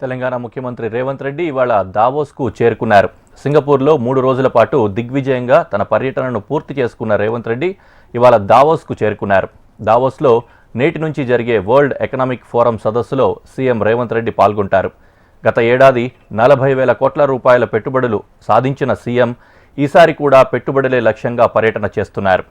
తెలంగాణ ముఖ్యమంత్రి రేవంత్ రెడ్డి ఇవాళ దావోస్కు చేరుకున్నారు. సింగపూర్లో 3 రోజుల పాటు దిగ్విజయంగా తన పర్యటనను పూర్తి చేసుకున్న రేవంత్ రెడ్డి ఇవాళ దావోస్కు చేరుకున్నారు. దావోస్లో నేటి నుంచి జరిగే వరల్డ్ ఎకనామిక్ ఫోరం సదస్సులో సీఎం రేవంత్ రెడ్డి పాల్గొంటారు. గత ఏడాది 40,000 కోట్ల రూపాయల పెట్టుబడులు సాధించిన సీఎం ఈసారి కూడా పెట్టుబడులే లక్ష్యంగా పర్యటన చేస్తున్నారు.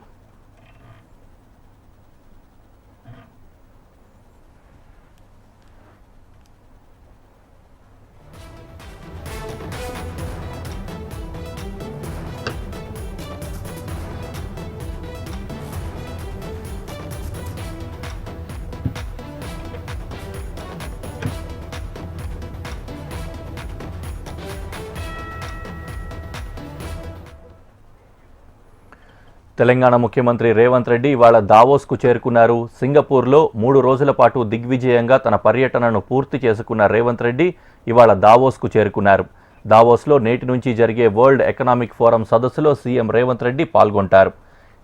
తెలంగాణ ముఖ్యమంత్రి రేవంత్ రెడ్డి ఇవాళ దావోస్కు చేరుకున్నారు. సింగపూర్లో 3 రోజుల పాటు దిగ్విజయంగా తన పర్యటనను పూర్తి చేసుకున్న రేవంత్ రెడ్డి ఇవాళ దావోస్కు చేరుకున్నారు. దావోస్లో నేటి నుంచి జరిగే వరల్డ్ ఎకనామిక్ ఫోరం సదస్సులో సీఎం రేవంత్ రెడ్డి పాల్గొంటారు.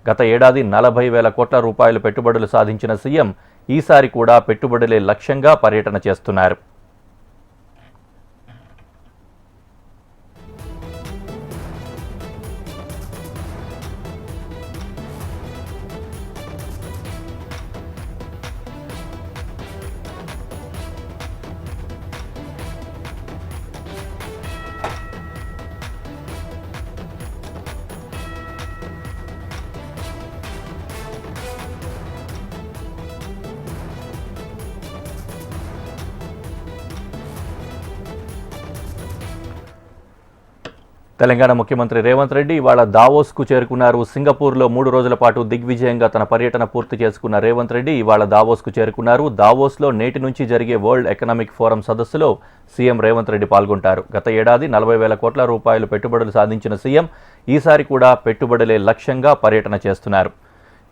గత ఏడాది 40,000 కోట్ల రూపాయల పెట్టుబడులు సాధించిన సీఎం ఈసారి కూడా పెట్టుబడులే లక్ష్యంగా పర్యటన చేస్తున్నారు. తెలంగాణ ముఖ్యమంత్రి రేవంత్ రెడ్డి ఇవాళ దావోస్కు చేరుకున్నారు. సింగపూర్లో 3 రోజుల పాటు దిగ్విజయంగా తన పర్యటన పూర్తి చేసుకున్న రేవంత్ రెడ్డి ఇవాళ దావోస్కు చేరుకున్నారు. దావోస్లో నేటి నుంచి జరిగే వరల్డ్ ఎకనామిక్ ఫోరం సదస్సులో సీఎం రేవంత్ రెడ్డి పాల్గొంటారు. గత ఏడాది 40,000 కోట్ల రూపాయలు పెట్టుబడులు సాధించిన సీఎం ఈసారి కూడా పెట్టుబడులే లక్ష్యంగా పర్యటన చేస్తున్నారు.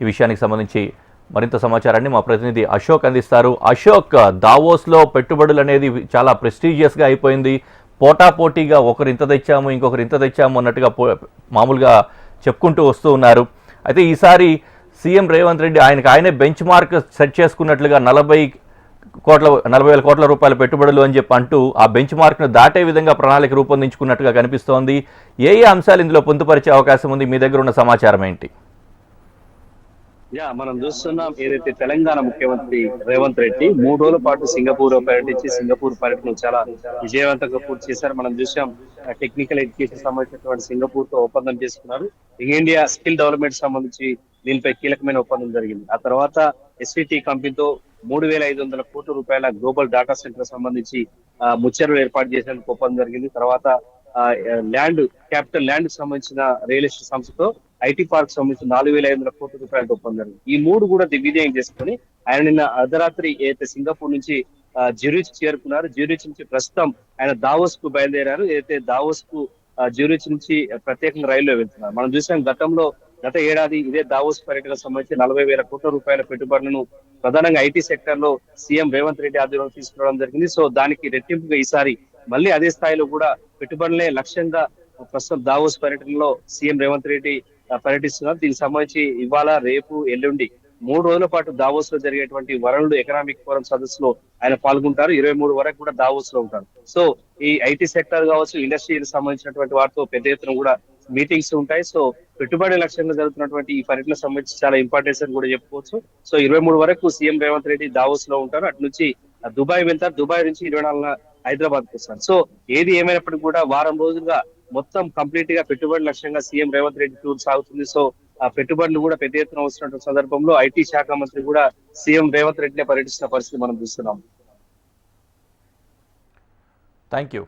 ఈ విషయానికి సంబంధించి మరింత సమాచారాన్ని మా ప్రతినిధి అశోక్ అందిస్తారు. అశోక్, దావోస్లో పెట్టుబడులు అనేది చాలా ప్రెస్టీజియస్గా అయిపోయింది. పోటాపోటీగా ఒకరు ఇంత తెచ్చాము ఇంకొకరు ఇంత తెచ్చాము అన్నట్టుగా మామూలుగా చెప్పుకుంటూ వస్తూ ఉన్నారు. అయితే ఈసారి సీఎం రేవంత్ రెడ్డి ఆయనే బెంచ్ మార్క్ సెట్ చేసుకున్నట్లుగా 40,000 కోట్ల రూపాయల పెట్టుబడులు అని చెప్పి అంటూ ఆ బెంచ్ మార్క్ను దాటే విధంగా ప్రణాళిక రూపొందించుకున్నట్టుగా కనిపిస్తోంది. ఏ అంశాలు ఇందులో పొందుపరిచే అవకాశం ఉంది? మీ దగ్గర ఉన్న సమాచారం ఏంటి? మనం చూస్తున్నాం ఏదైతే తెలంగాణ ముఖ్యమంత్రి రేవంత్ రెడ్డి 3 రోజుల పాటు సింగపూర్ పర్యటించి సింగపూర్ పర్యటన చాలా విజయవంతంగా పూర్తి చేశారు. మనం చూసాం టెక్నికల్ ఎడ్యుకేషన్ సంబంధించినటువంటి సింగపూర్ తో ఒప్పందం చేసుకున్నారు. ఇండియా స్కిల్ డెవలప్మెంట్ సంబంధించి దీనిపై కీలకమైన ఒప్పందం జరిగింది. ఆ తర్వాత ఎస్విటి కంపెనీతో 3,500 కోట్ల రూపాయల గ్లోబల్ డేటా సెంటర్ సంబంధించి ముచ్చర్లు ఏర్పాటు చేసేందుకు ఒప్పందం జరిగింది. తర్వాత క్యాపిటల్ ల్యాండ్ కి సంబంధించిన రియల్ ఎస్టేట్ సంస్థతో ఐటీ పార్క్ సంబంధించి 4,500 కోట్ల రూపాయలతో ఒప్పందం. ఈ 3 కూడా దిగ్విజయం చేసుకుని ఆయన నిన్న అర్ధరాత్రి ఏదైతే సింగపూర్ నుంచి జ్యూరిచ్ చేరుకున్నారు. జ్యూరిచ్ నుంచి ప్రస్తుతం ఆయన దావోస్ కు బయలుదేరారు. ఏదైతే దావోస్ కు జ్యూరిచ్ నుంచి ప్రత్యేకంగా రైల్లో వెళ్తున్నారు. మనం చూసాం గత ఏడాది ఇదే దావోస్ పర్యటనకు సంబంధించి 40,000 కోట్ల రూపాయల పెట్టుబడులను ప్రధానంగా ఐటీ సెక్టర్ లో సీఎం రేవంత్ రెడ్డి ఆధ్వర్యంలో తీసుకురావడం జరిగింది. సో దానికి రెట్టింపుగా ఈసారి మళ్ళీ అదే స్థాయిలో కూడా పెట్టుబడులే లక్ష్యంగా ప్రస్తుతం దావోస్ పర్యటనలో సీఎం రేవంత్ రెడ్డి పర్యటిస్తున్నారు. దీనికి సంబంధించి ఇవాళ, రేపు, ఎల్లుండి 3 రోజుల పాటు దావోస్ లో జరిగేటువంటి వరల్డ్ ఎకనామిక్ ఫోరం సదస్సులో ఆయన పాల్గొంటారు. 23 వరకు కూడా దావోస్ లో ఉంటారు. సో ఈ ఐటీ సెక్టర్ కావచ్చు, ఇండస్ట్రీకి సంబంధించినటువంటి వారితో పెద్ద ఎత్తున కూడా మీటింగ్స్ ఉంటాయి. సో పెట్టుబడి లక్ష్యంగా జరుగుతున్నటువంటి ఈ పర్యటన సంబంధించి చాలా ఇంపార్టెన్స్ అని కూడా చెప్పుకోవచ్చు. సో 23 వరకు సీఎం రేవంత్ రెడ్డి దావోస్ లో ఉంటారు. అటు నుంచి దుబాయ్ వెళ్తారు. దుబాయ్ నుంచి 24న హైదరాబాద్ కు వస్తారు. సో ఏది ఏమైనప్పటికీ కూడా వారం రోజులుగా మొత్తం కంప్లీట్ గా పెట్టుబడి లక్ష్యంగా సీఎం రేవంత్ రెడ్డి టూర్ సాగుతుంది. సో ఆ పెట్టుబడులు కూడా పెద్ద ఎత్తున వస్తున్నటువంటి సందర్భంలో ఐటీ శాఖ మంత్రి కూడా సీఎం రేవంత్ రెడ్డిని పర్యటిస్తున్న పరిస్థితి మనం చూస్తున్నాం. Thank you.